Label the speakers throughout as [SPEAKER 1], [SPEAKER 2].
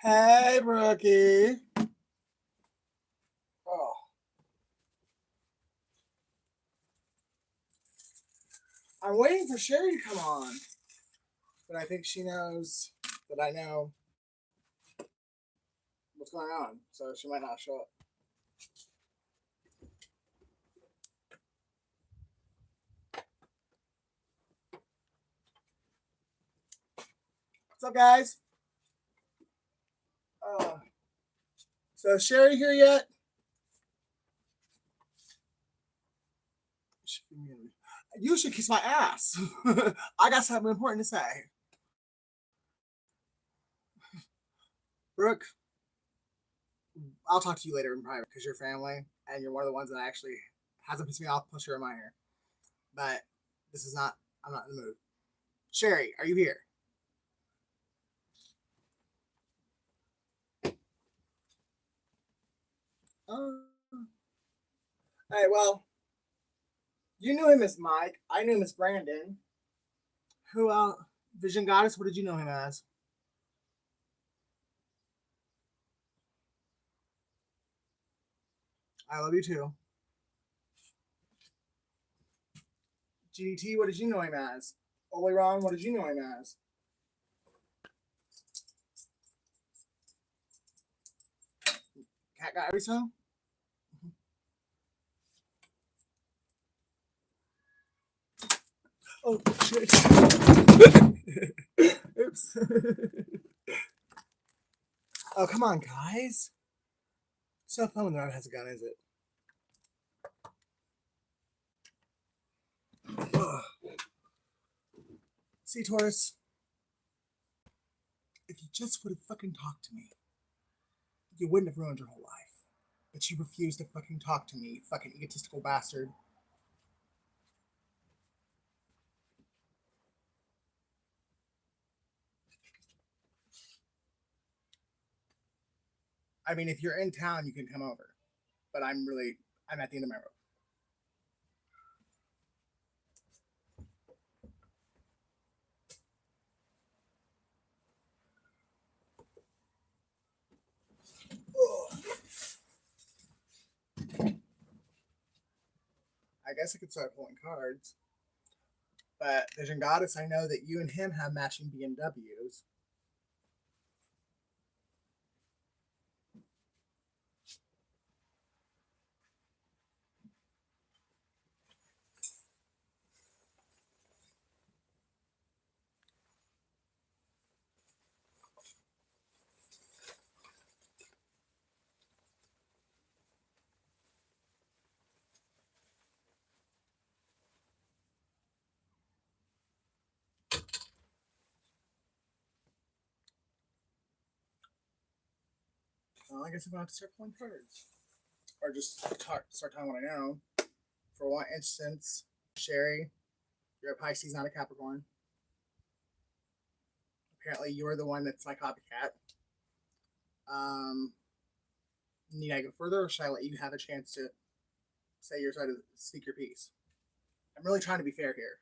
[SPEAKER 1] Hey, Brookie. Oh, I'm waiting for Sherry to come on, but I think she knows that I know what's going on, so she might not show up. What's up, guys? Uh, so is Sherry here yet? You should kiss my ass. I got something important to say. Brooke, I'll talk to you later in private because you're family and you're one of the ones that actually hasn't pissed me off. Plus, you're a minor. But this is not. I'm not in the mood. Sherry, are you here? Oh. Hey, well, you knew him as Mike. I knew him as Brandon. Who Vision Goddess, what did you know him as? I love you too. GDT, what did you know him as? Oleron, what did you know him as? Cat Guy Eriso? Oh shit. Oops. Oh, come on, guys. It's not fun when the rabbit has a gun, is it? Ugh. See, Taurus, if you just would have fucking talked to me, you wouldn't have ruined your whole life. But you refused to fucking talk to me, you fucking egotistical bastard. I mean, if you're in town, you can come over. But I'm at the end of my rope. I guess I could start pulling cards. But Vision Goddess, I know that you and him have matching BMWs. Well, I guess I'm going to have to start pulling cards. Or just start telling what I know. For one instance, Sherry, you're a Pisces, not a Capricorn. Apparently, you're the one that's my copycat. Need I go further, or should I let you have a chance to say your side to speak your piece? I'm really trying to be fair here.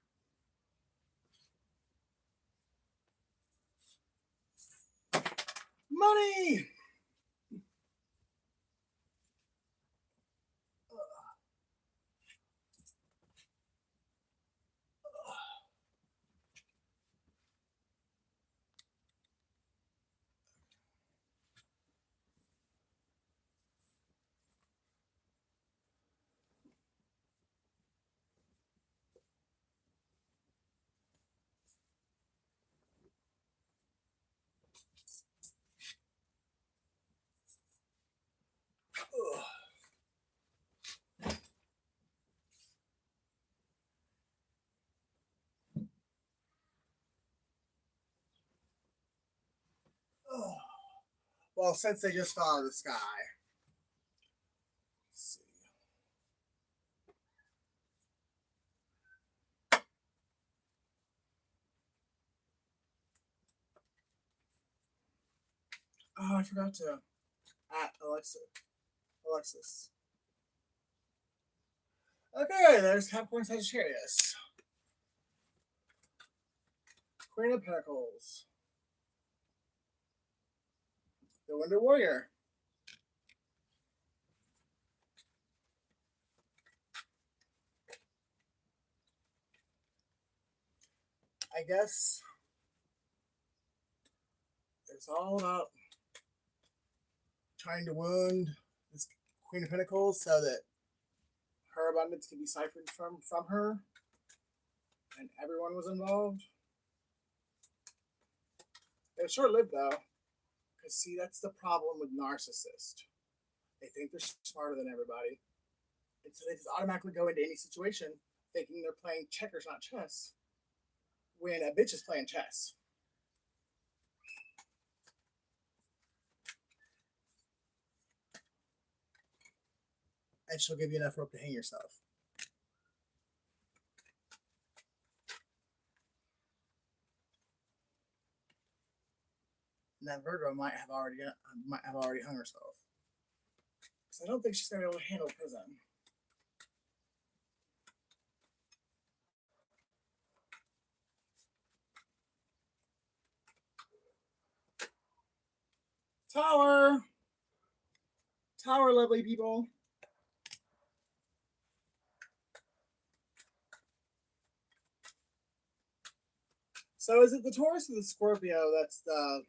[SPEAKER 1] Money! Well, since they just fell out of the sky. Let's see. Oh, I forgot to at Alexis. Okay, there's Capricorn Sagittarius. Queen of Pentacles. The Wonder Warrior. I guess it's all about trying to wound this Queen of Pentacles so that her abundance can be siphoned from her, and everyone was involved. It was short-lived though, because see, that's the problem with narcissists. They think they're smarter than everybody, and so they just automatically go into any situation thinking they're playing checkers, not chess, when a bitch is playing chess. And she'll give you enough rope to hang yourself. And that Virgo might have already hung herself. Because I don't think she's gonna be able to handle prison. Tower, lovely people. So is it the Taurus or the Scorpio that's the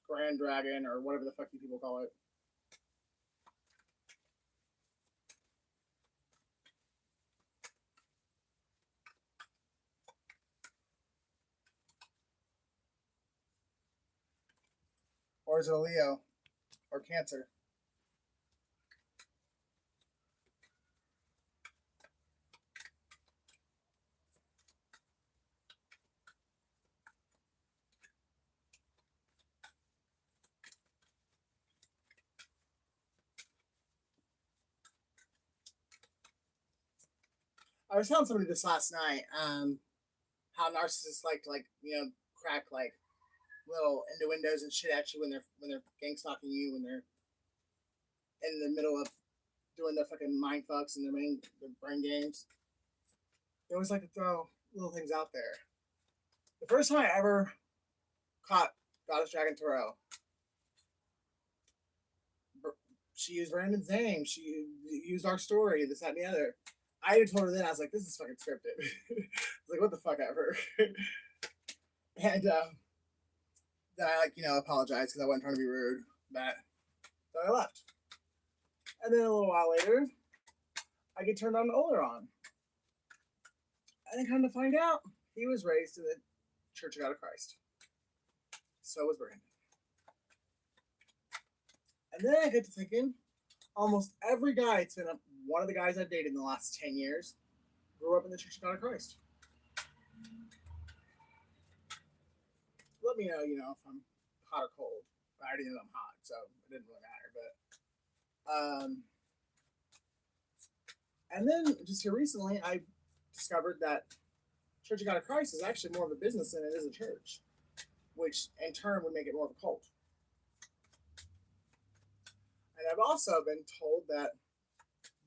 [SPEAKER 1] Grand Dragon or whatever the fuck you people call it? Or is it a Leo or Cancer? I was telling somebody this last night, how narcissists like to, like, you know, crack like little innuendos and shit at you when they're gang stalking you, when they're in the middle of doing their fucking mind fucks and their brain games. They always like to throw little things out there. The first time I ever caught Goddess Dragon Tarot, she used Brandon's name. She used our story, this, that, and the other. I had told her then, I was like, this is fucking scripted. I was like, what the fuck ever. And then I, like, you know, apologized because I wasn't trying to be rude. But then I left. And then a little while later, I get turned on to Oleron. And then come to find out, he was raised in the Church of God of Christ. So was Brandon. And then I get to thinking, almost every guy, it's been one of the guys I've dated in the last 10 years, grew up in the Church of God of Christ. Let me know, you know, if I'm hot or cold. I already know I'm hot, so it didn't really matter. But and then just here recently, I discovered that Church of God of Christ is actually more of a business than it is a church, which in turn would make it more of a cult. And I've also been told that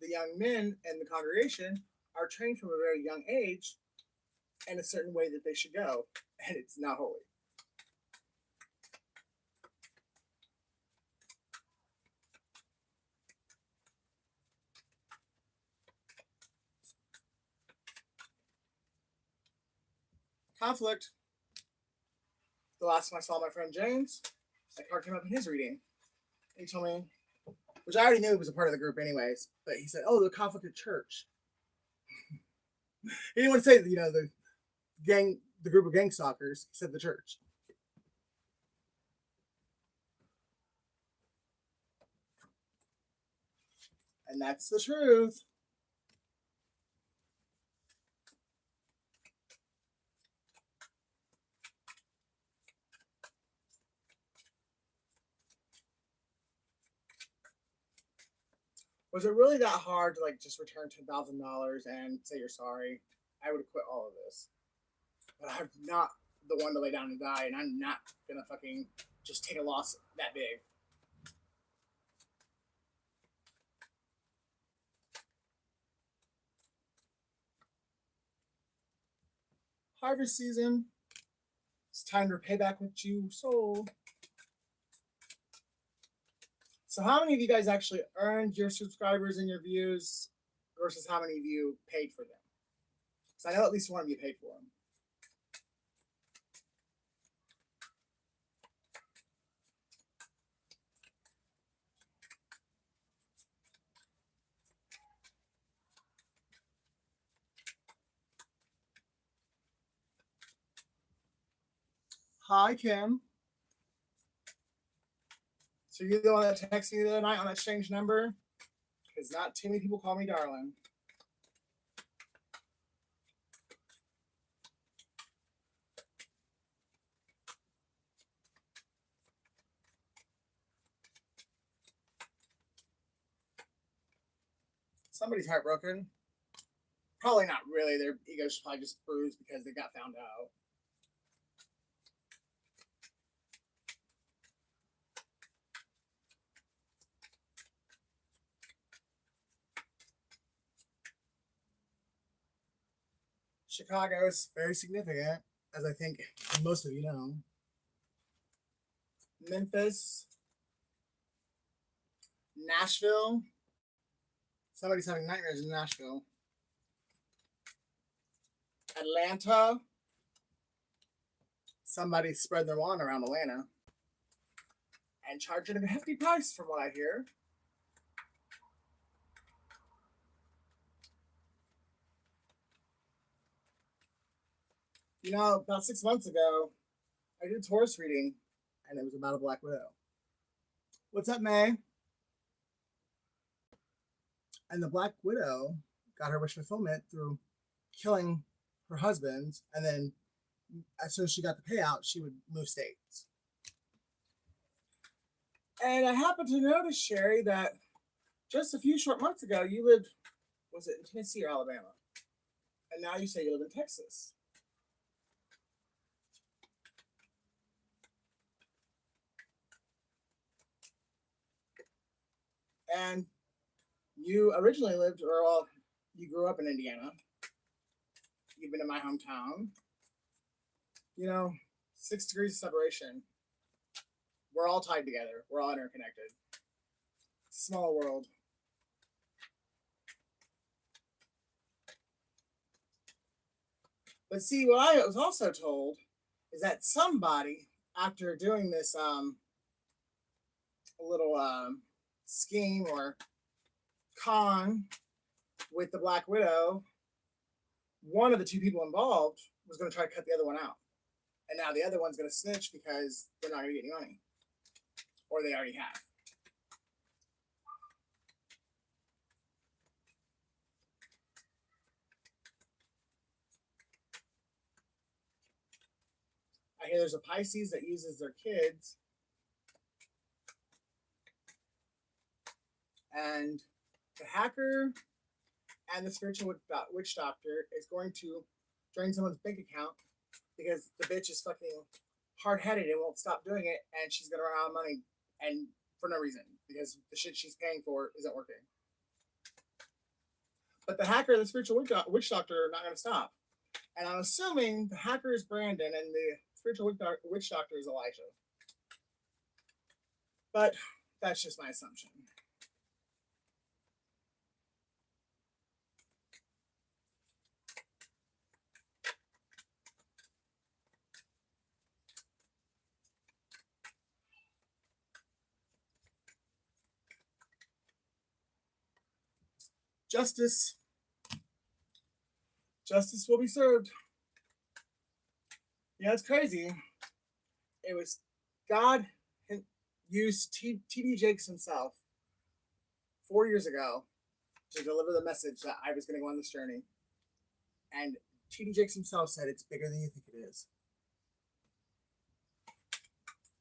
[SPEAKER 1] the young men in the congregation are trained from a very young age in a certain way that they should go, and it's not holy. Conflict. The last time I saw my friend James, that card came up in his reading. He told me, which I already knew was a part of the group anyways, but he said, oh, the conflict at church. He didn't want to say, you know, the group of gang stalkers. He said the church. And that's the truth. Was it really that hard to, like, just return $10,000 and say you're sorry? I would have quit all of this. But I'm not the one to lay down and die, and I'm not gonna fucking just take a loss that big. Harvest season. It's time to pay back what you sold. So how many of you guys actually earned your subscribers and your views versus how many of you paid for them? Because I know at least one of you paid for them. Hi, Kim. So you're the one that texted me the other night on that strange number? Because not too many people call me darling. Somebody's heartbroken. Probably not really. Their ego's probably just bruised because they got found out. Chicago is very significant, as I think most of you know. Memphis, Nashville. Somebody's having nightmares in Nashville. Atlanta. Somebody's spreading their wand around Atlanta and charging a hefty price, from what I hear. You know, about 6 months ago, I did a Taurus reading, and it was about a Black Widow. What's up, May? And the Black Widow got her wish fulfillment through killing her husband, and then as soon as she got the payout, she would move states. And I happened to notice, Sherry, that just a few short months ago, you lived, was it in Tennessee or Alabama? And now you say you live in Texas. And you originally lived, or well, you grew up in Indiana. You've been in my hometown. You know, 6 degrees of separation. We're all tied together. We're all interconnected. It's a small world. But see, what I was also told is that somebody, after doing this little scheme or con with the Black Widow, one of the two people involved was going to try to cut the other one out. And now the other one's going to snitch because they're not going to get any money. Or they already have. I hear there's a Pisces that uses their kids. And the hacker and the spiritual witch doctor is going to drain someone's bank account because the bitch is fucking hard-headed and won't stop doing it, and she's gonna run out of money, and for no reason, because the shit she's paying for isn't working. But the hacker and the spiritual witch doctor are not gonna stop. And I'm assuming the hacker is Brandon and the spiritual witch doctor is Elijah. But that's just my assumption. Justice. Justice will be served. Yeah, it's crazy. It was God used T.D. Jakes himself 4 years ago to deliver the message that I was going to go on this journey. And T.D. Jakes himself said it's bigger than you think it is.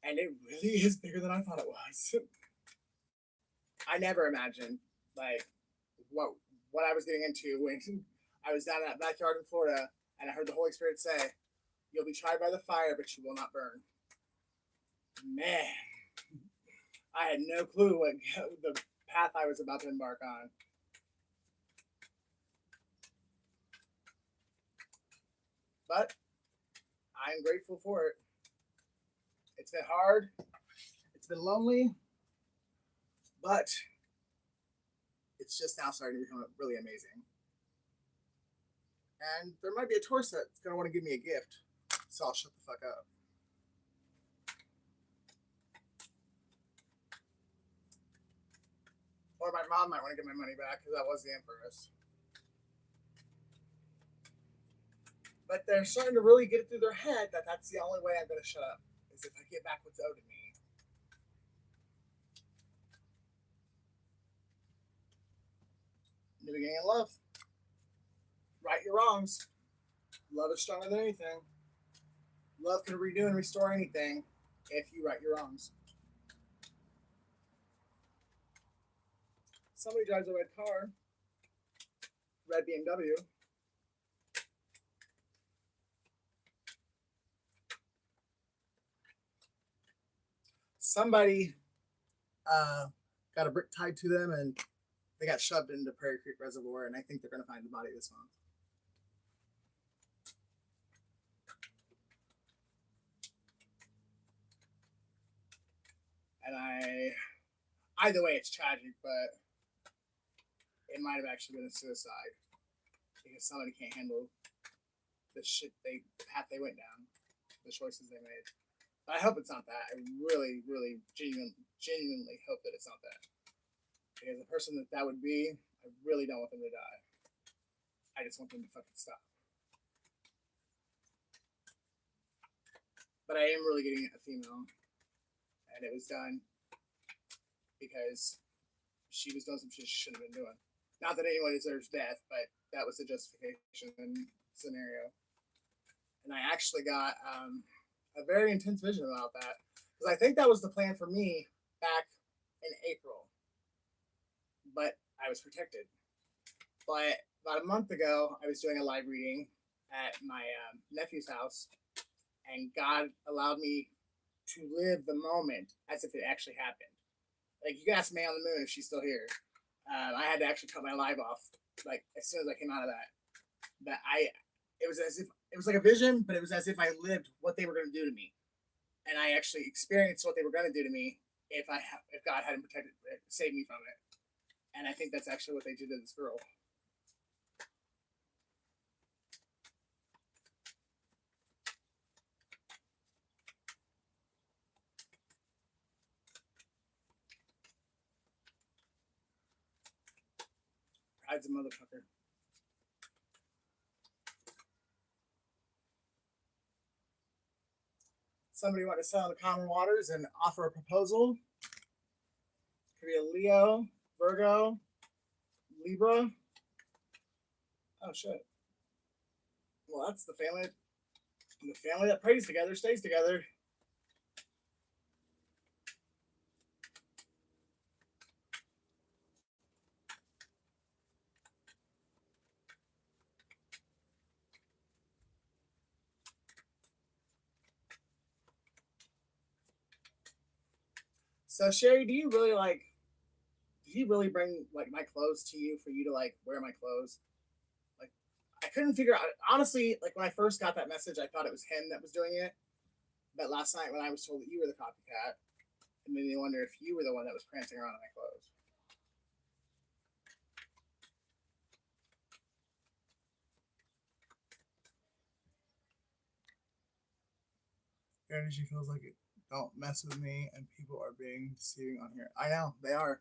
[SPEAKER 1] And it really is bigger than I thought it was. I never imagined, like, what I was getting into when I was down in that backyard in Florida and I heard the Holy Spirit say, "You'll be tried by the fire, but you will not burn." Man, I had no clue what the path I was about to embark on. But I'm grateful for it. It's been hard. It's been lonely. but it's just now starting to become really amazing. And there might be a tourist that's gonna want to give me a gift, so I'll shut the fuck up. Or my mom might want to get my money back because that was the Empress. But they're starting to really get it through their head that that's the only way I'm going to shut up, is if I get back what's owed to me. New beginning in love. Right your wrongs. Love is stronger than anything. Love can redo and restore anything if you right your wrongs. Somebody drives a red car, red BMW. Somebody got a brick tied to them and they got shoved into Prairie Creek Reservoir, and I think they're going to find the body this month. And either way, it's tragic, but it might have actually been a suicide because somebody can't handle the shit the path they went down, the choices they made. But I hope it's not that. I really, really, genuinely hope that it's not that. Because the person that would be, I really don't want them to die. I just want them to fucking stop. But I am really getting a female, and it was done because she was doing some shit she shouldn't have been doing. Not that anyone deserves death, but that was the justification scenario. And I actually got a very intense vision about that because I think that was the plan for me back in April, but I was protected. But about a month ago, I was doing a live reading at my nephew's house, and God allowed me to live the moment as if it actually happened. Like, you can ask May on the Moon if she's still here. I had to actually cut my live off like as soon as I came out of that. But it was as if it was like a vision, but it was as if I lived what they were going to do to me, and I actually experienced what they were going to do to me if God hadn't protected, saved me from it. And I think that's actually what they did to this girl. Pride's a motherfucker. Somebody want to sell in the common waters and offer a proposal. Could be a Leo, Virgo, Libra. Oh shit. Well, that's the family. The family that prays together stays together. So Sherry, do you really like? Did he really bring like my clothes to you for you to like wear my clothes? Like, I couldn't figure out. Honestly, like when I first got that message, I thought it was him that was doing it. But last night when I was told that you were the copycat, it made me wonder if you were the one that was prancing around in my clothes. Energy feels like it. Don't mess with me, and people are being deceiving on here. I know they are.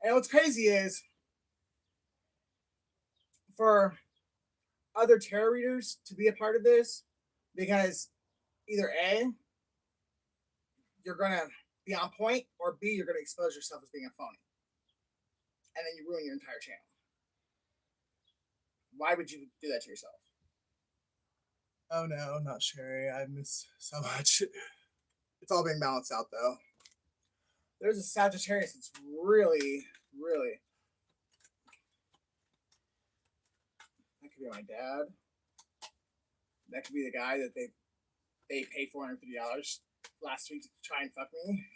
[SPEAKER 1] And what's crazy is for other tarot readers to be a part of this, because either A, you're gonna be on point, or B, you're gonna expose yourself as being a phony, and then you ruin your entire channel. Why would you do that to yourself? Oh no, not Sherry. I miss so much. It's all being balanced out though. There's a Sagittarius that's really, really. That could be my dad. That could be the guy that they paid $450 last week to try and fuck me.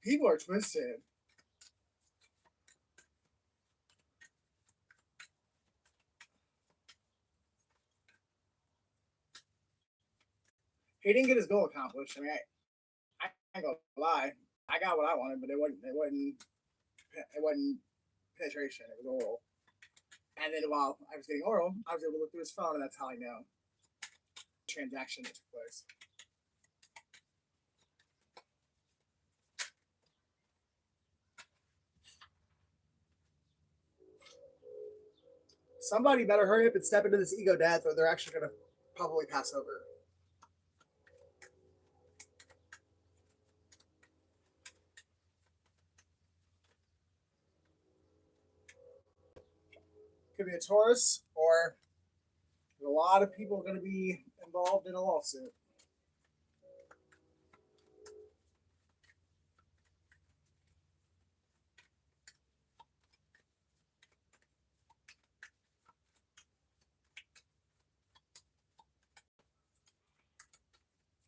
[SPEAKER 1] People are twisted. He didn't get his goal accomplished. I mean, I ain't gonna lie. I got what I wanted, but it wasn't penetration. It was oral. And then while I was getting oral, I was able to look through his phone, and that's how I know the transaction that took place. Somebody better hurry up and step into this ego death, or they're actually gonna probably pass over. Could be a Taurus, or a lot of people are going to be involved in a lawsuit.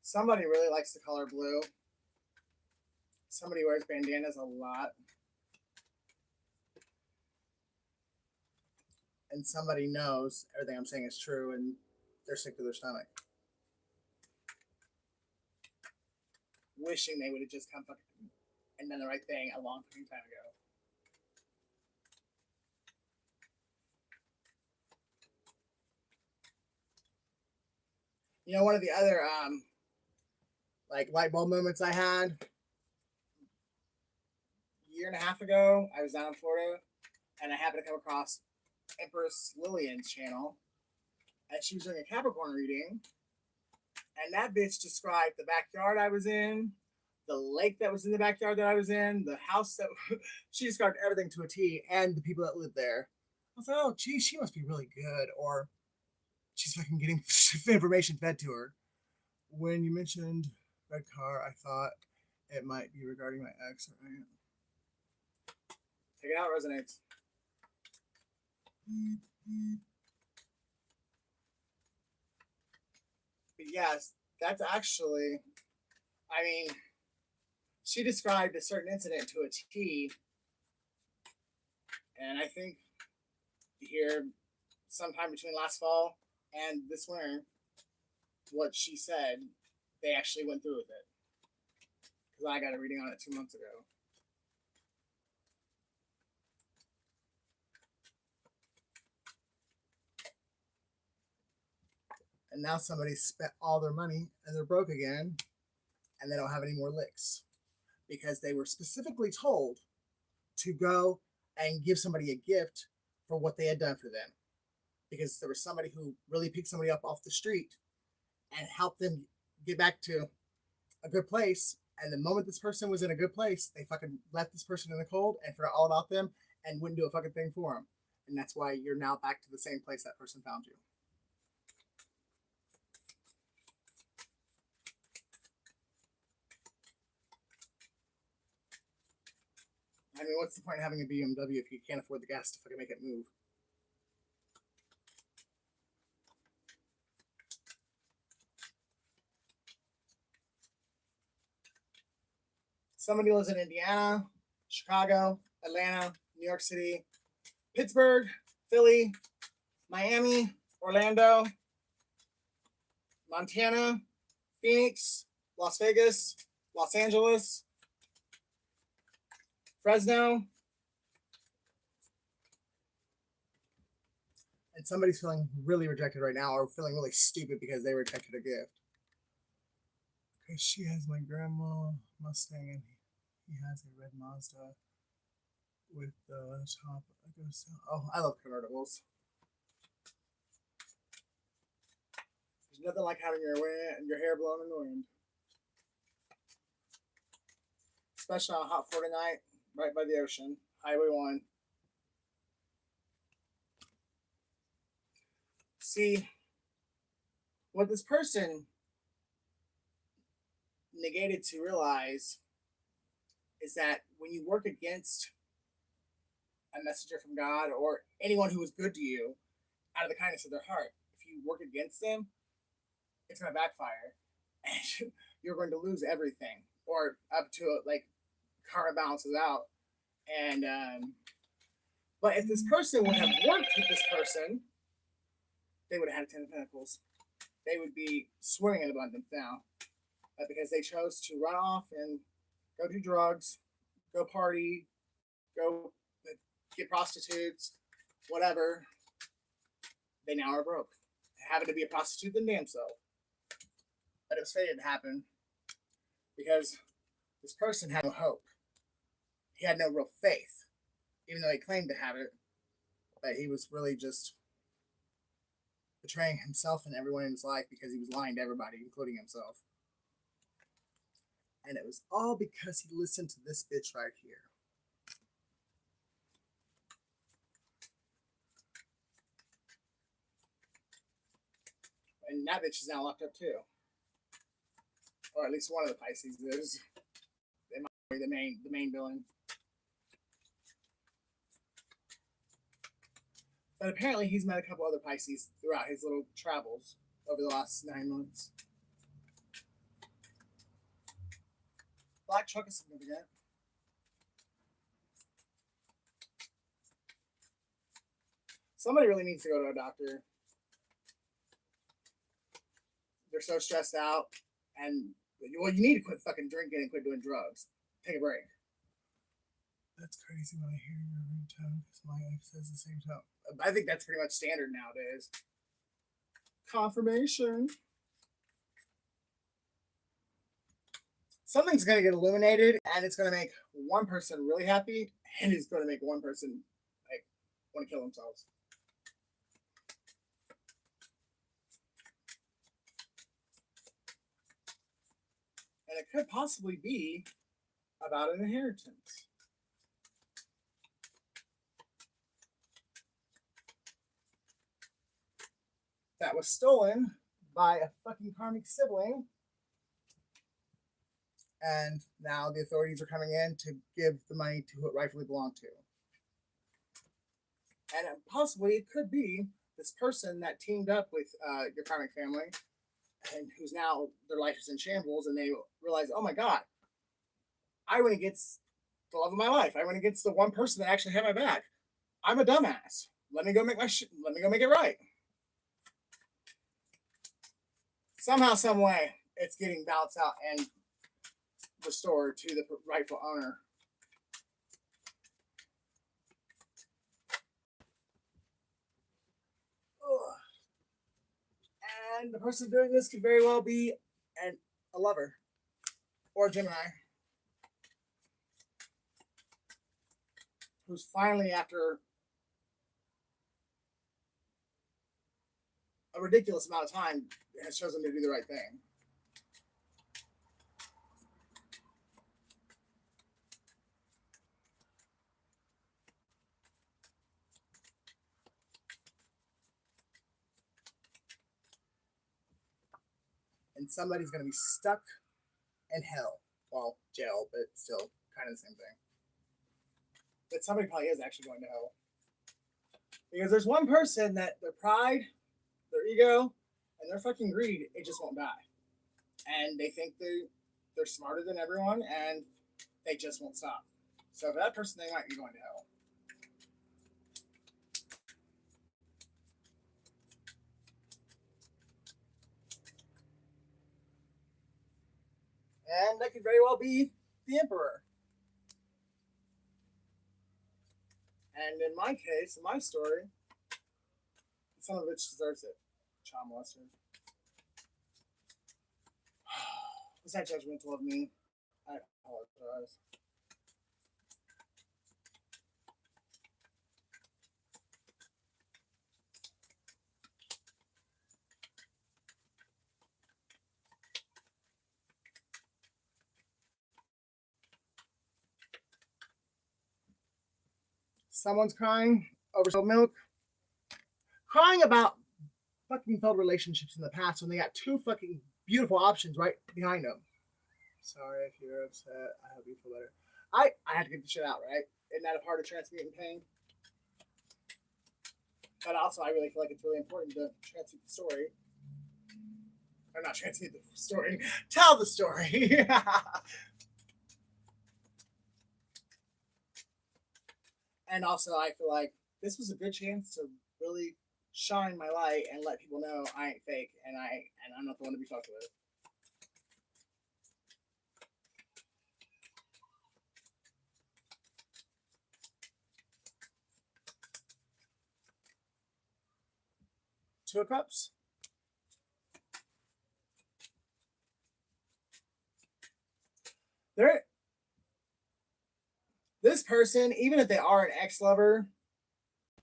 [SPEAKER 1] Somebody really likes the color blue. Somebody wears bandanas a lot. And somebody knows everything I'm saying is true, and they're sick to their stomach. Wishing they would have just come fucking and done the right thing a long fucking time ago. You know, one of the other like light bulb moments I had a year and a half ago, I was down in Florida, and I happened to come across Empress Lillian's channel, and she was doing a Capricorn reading, and that bitch described the backyard I was in, the lake that was in the backyard that I was in, the house that she described everything to a T, and the people that lived there. I was like, oh, geez, she must be really good, or she's fucking getting information fed to her. When you mentioned red car, I thought it might be regarding my ex or aunt. Take it out, resonates. But yes, that's actually, I mean, she described a certain incident to a T, and I think here, sometime between last fall and this winter, what she said, they actually went through with it. Because I got a reading on it 2 months ago. And now somebody spent all their money and they're broke again, and they don't have any more licks because they were specifically told to go and give somebody a gift for what they had done for them, because there was somebody who really picked somebody up off the street and helped them get back to a good place. And the moment this person was in a good place, they fucking left this person in the cold and forgot all about them and wouldn't do a fucking thing for them. And that's why you're now back to the same place that person found you. I mean, what's the point of having a BMW if you can't afford the gas to fucking make it move? Somebody lives in Indiana, Chicago, Atlanta, New York City, Pittsburgh, Philly, Miami, Orlando, Montana, Phoenix, Las Vegas, Los Angeles, Fresno. And somebody's feeling really rejected right now, or feeling really stupid because they rejected a gift. Because she has my grandma Mustang and he has a red Mazda with the top. Oh, I love convertibles. There's nothing like having your hair blown in the wind. Especially on a hot Florida night, right by the ocean, Highway 1. See, what this person negated to realize is that when you work against a messenger from God or anyone who is good to you out of the kindness of their heart, if you work against them, it's going to backfire and you're going to lose everything, or up to like karma balances out. And but if this person would have worked with this person, they would have had a 10 of Pentacles. They would be swimming in abundance now. because they chose to run off and go do drugs, go party, go get prostitutes, whatever, they now are broke. Having to be a prostitute than damn so. But it was fated to happen because this person had no hope. He had no real faith, even though he claimed to have it. But he was really just betraying himself and everyone in his life because he was lying to everybody, including himself. And it was all because he listened to this bitch right here. And that bitch is now locked up too. Or at least one of the Pisces is. They might be the main villain. But apparently he's met a couple other Pisces throughout his little travels over the last 9 months. Black truck is significant. Somebody really needs to go to a doctor. They're so stressed out, and well, you need to quit fucking drinking and quit doing drugs. Take a break. That's crazy when I hear your ringtone because my ex says the same tone. I think that's pretty much standard nowadays. Confirmation. Something's going to get illuminated, and it's going to make one person really happy, and it's going to make one person like want to kill themselves. And it could possibly be about an inheritance. That was stolen by a fucking karmic sibling. And now the authorities are coming in to give the money to who it rightfully belonged to. And possibly it could be this person that teamed up with your karmic family and who's now, their life is in shambles, and they realize, oh my God, I went against the love of my life. I went against the one person that actually had my back. I'm a dumbass. Let me go make it right. Somehow, some way, it's getting balanced out and restored to the rightful owner. Ugh. And the person doing this could very well be a lover or a Gemini who's finally, after a ridiculous amount of time, has chosen to do the right thing. And somebody's going to be stuck in hell. Well, jail, but still kind of the same thing. But somebody probably is actually going to hell. Because there's one person that their pride, their ego, and their fucking greed, it just won't die. And they think they're smarter than everyone, and they just won't stop. So for that person, they might be going to hell. And that could very well be the Emperor. And in my case, in my story, some of which deserves it. Child molester. Was that judgmental of me? I apologize. Someone's crying over spilled milk. Crying about fucking failed relationships in the past when they got two fucking beautiful options right behind them. Sorry if you're upset. I hope you feel better. I had to get the shit out, right? Isn't that a part of transmuting pain? But also, I really feel like it's really important to transmute the story. Or not transmute the story. Tell the story. And also, I feel like this was a good chance to really shine my light and let people know I ain't fake and I'm not the one to be fucked with. Two of Cups. There, this person, even if they are an ex-lover,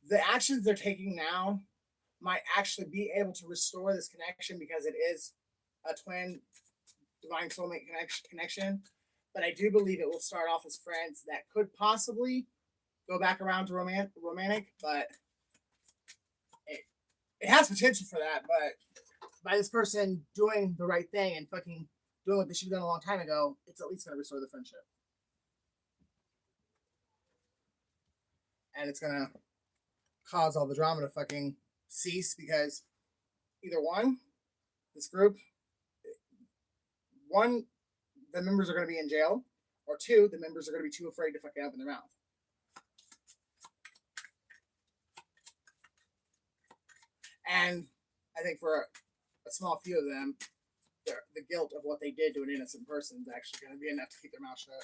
[SPEAKER 1] the actions they're taking now might actually be able to restore this connection because it is a twin divine soulmate connection. But I do believe it will start off as friends that could possibly go back around to romantic, but it has potential for that. But by this person doing the right thing and fucking doing what they should have done a long time ago, it's at least going to restore the friendship. And it's going to cause all the drama to fucking cease because either one, this group, one, the members are going to be in jail, or two, the members are going to be too afraid to fucking open their mouth. And I think for a small few of them, the guilt of what they did to an innocent person is actually going to be enough to keep their mouth shut.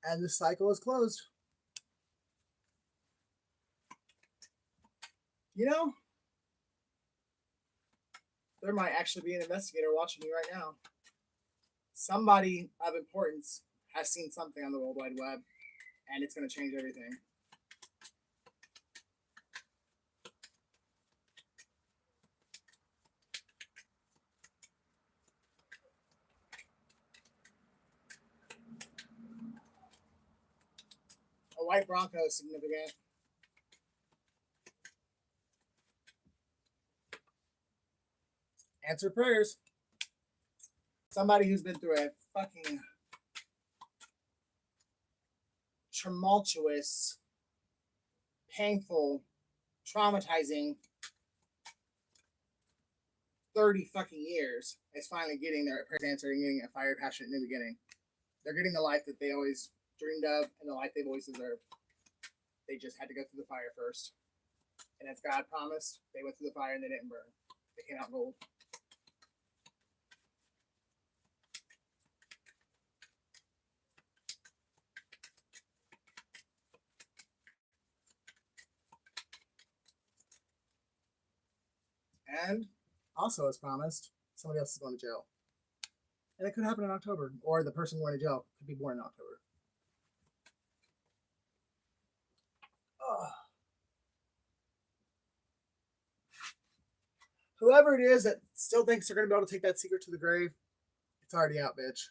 [SPEAKER 1] And the cycle is closed. You know, there might actually be an investigator watching you right now. Somebody of importance has seen something on the World Wide Web, and it's going to change everything. A white Bronco is significant. Answer prayers. Somebody who's been through a fucking tumultuous, painful, traumatizing 30 fucking years is finally getting their answer and getting a fire, passionate new beginning. They're getting the life that they always dreamed of and the life they've always deserved. They just had to go through the fire first. And as God promised, they went through the fire and they didn't burn. They came out gold. And also, as promised, somebody else is going to jail. And it could happen in October, or the person going to jail could be born in October. Ugh. Whoever it is that still thinks they're going to be able to take that secret to the grave, it's already out, bitch.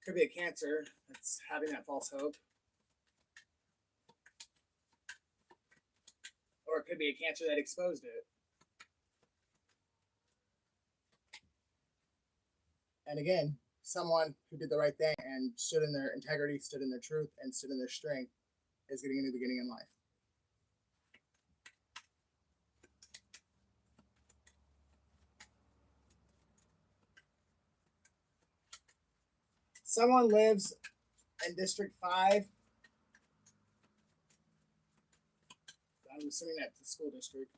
[SPEAKER 1] Could be a cancer that's having that false hope. Or it could be a cancer that exposed it. And again, someone who did the right thing and stood in their integrity, stood in their truth, and stood in their strength is getting a new beginning in life. Someone lives in District 5. I'm assuming that's the school district.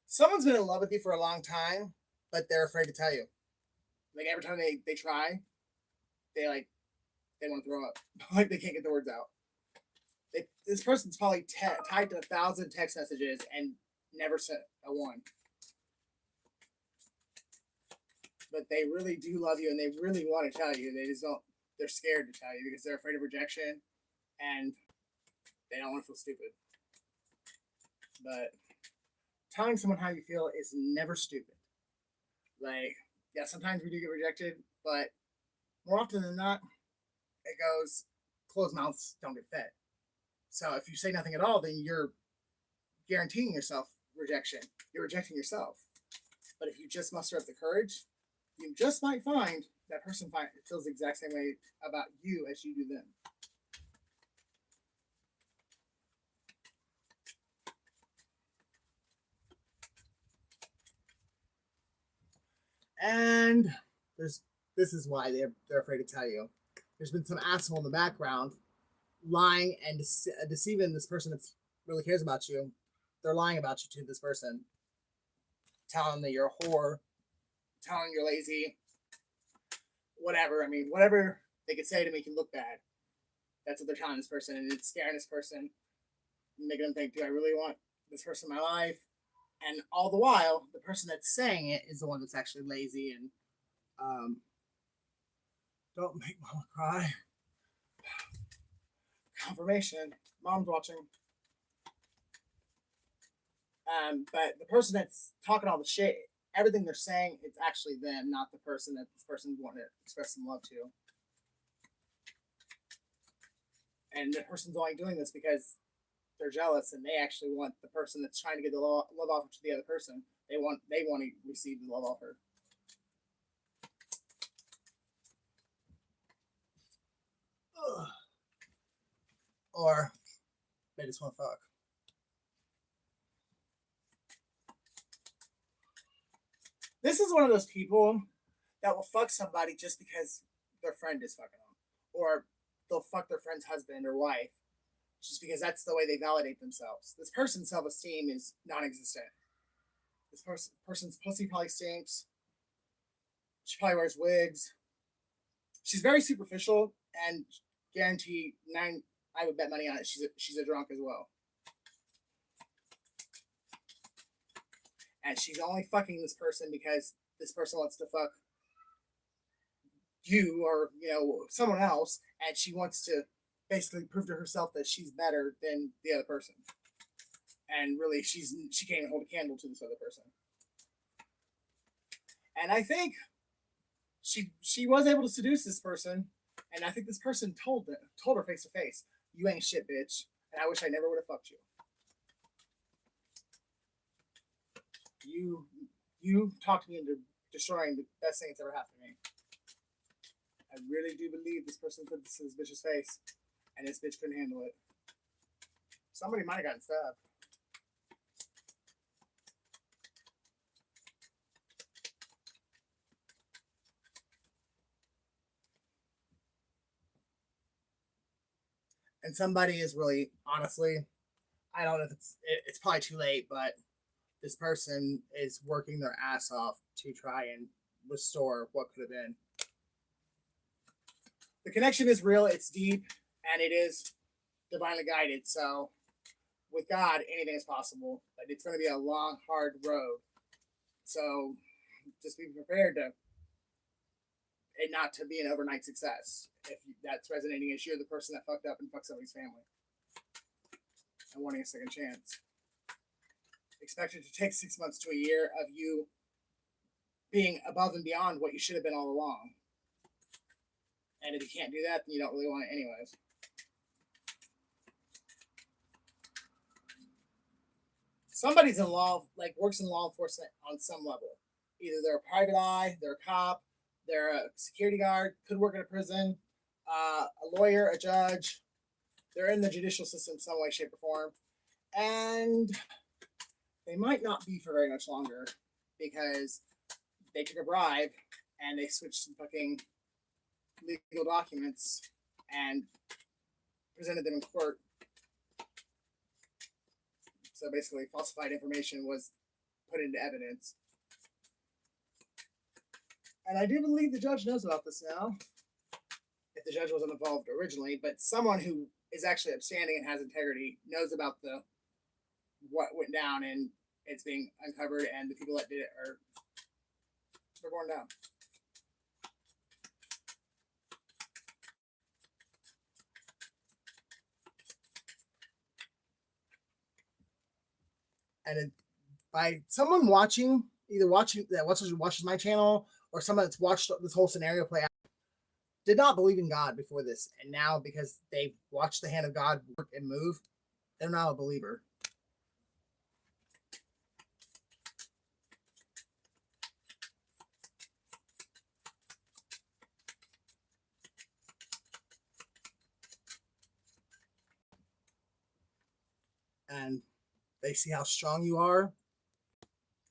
[SPEAKER 1] Someone's been in love with you for a long time, but they're afraid to tell you. Like every time they try, they want to throw up. Like they can't get the words out. This person's probably typed 1,000 text messages and never sent a one. But they really do love you and they really want to tell you. They just don't. They're scared to tell you because they're afraid of rejection and they don't want to feel stupid. But telling someone how you feel is never stupid. Like, yeah, sometimes we do get rejected, but more often than not, it goes, closed mouths don't get fed. So if you say nothing at all, then you're guaranteeing yourself rejection. You're rejecting yourself. But if you just muster up the courage, you just might find that person feels the exact same way about you as you do them. And this is why they're afraid to tell you. There's been some asshole in the background lying and deceiving this person that really cares about you. They're lying about you to this person, telling them that you're a whore, telling you're lazy, whatever. I mean, whatever they could say to make you look bad. That's what they're telling this person, and it's scaring this person, making them think, do I really want this person in my life? And all the while, the person that's saying it is the one that's actually lazy and don't make mama cry. Confirmation. Mom's watching. But the person that's talking all the shit, everything they're saying, it's actually them, not the person that this person wanted to express some love to. And the person's only doing this because they're jealous and they actually want the person that's trying to get the love offer to the other person. They want to receive the love offer. Ugh. Or they just want to fuck. This is one of those people that will fuck somebody just because their friend is fucking them. Or they'll fuck their friend's husband or wife just because that's the way they validate themselves. This person's self-esteem is non-existent. This person's pussy probably stinks. She probably wears wigs. She's very superficial, and guarantee I would bet money on it. She's a drunk as well. And she's only fucking this person because this person wants to fuck you or someone else, and she wants to basically prove to herself that she's better than the other person. And really, she can't even hold a candle to this other person. And I think she was able to seduce this person, and I think this person told her face to face, "You ain't shit, bitch, and I wish I never would have fucked you. You talked me into destroying the best thing that's ever happened to me." I really do believe this person put this in this bitch's face, and this bitch couldn't handle it. Somebody might have gotten stabbed. And somebody is really, honestly, I don't know if it's probably too late, but this person is working their ass off to try and restore what could have been. The connection is real, it's deep, and it is divinely guided. So with God, anything is possible. But it's going to be a long, hard road. So just be prepared to it not to be an overnight success. If that's resonating as you're the person that fucked up and fucked somebody's family and wanting a second chance. Expect it to take 6 months to a year of you being above and beyond what you should have been all along. And if you can't do that, then you don't really want it anyways. Somebody's in works in law enforcement on some level. Either they're a private eye, they're a cop, they're a security guard, could work at a prison, a lawyer, a judge. They're in the judicial system in some way, shape, or form. And they might not be for very much longer because they took a bribe and they switched some fucking legal documents and presented them in court. So basically, falsified information was put into evidence. And I do believe the judge knows about this now. If the judge wasn't involved originally, but someone who is actually upstanding and has integrity knows about what went down, and it's being uncovered, and the people that did it they're going down. And by someone either watching that watches my channel or someone that's watched this whole scenario play out, did not believe in God before this, and now because they've watched the hand of God work and move, they're now a believer. And they see how strong you are,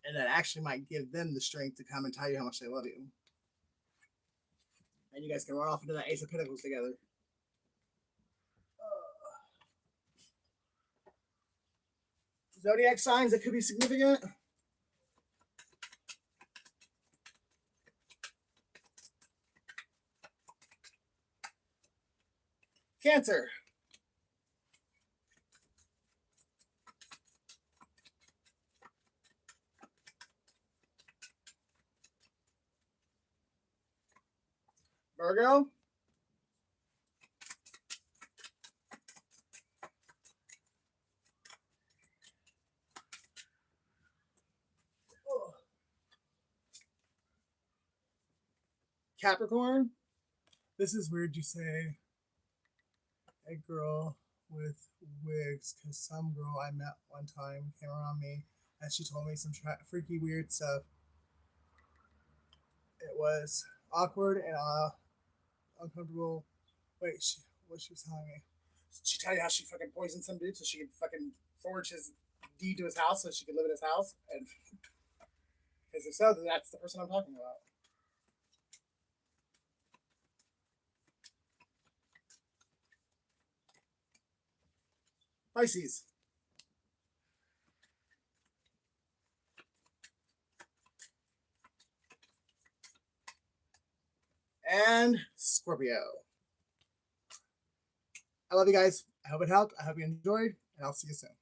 [SPEAKER 1] and that actually might give them the strength to come and tell you how much they love you. And you guys can run off into that Ace of Pentacles together. Zodiac signs that could be significant. Cancer. Virgo. Capricorn. This is weird you say a girl with wigs, because some girl I met one time came around me and she told me some freaky weird stuff. It was awkward and uncomfortable. Wait, what she was telling me? She tell you how she fucking poisoned some dude so she could fucking forge his deed to his house so she could live in his house? And because if so, then that's the person I'm talking about. Pisces. And Scorpio. I love you guys. I hope it helped. I hope you enjoyed, and I'll see you soon.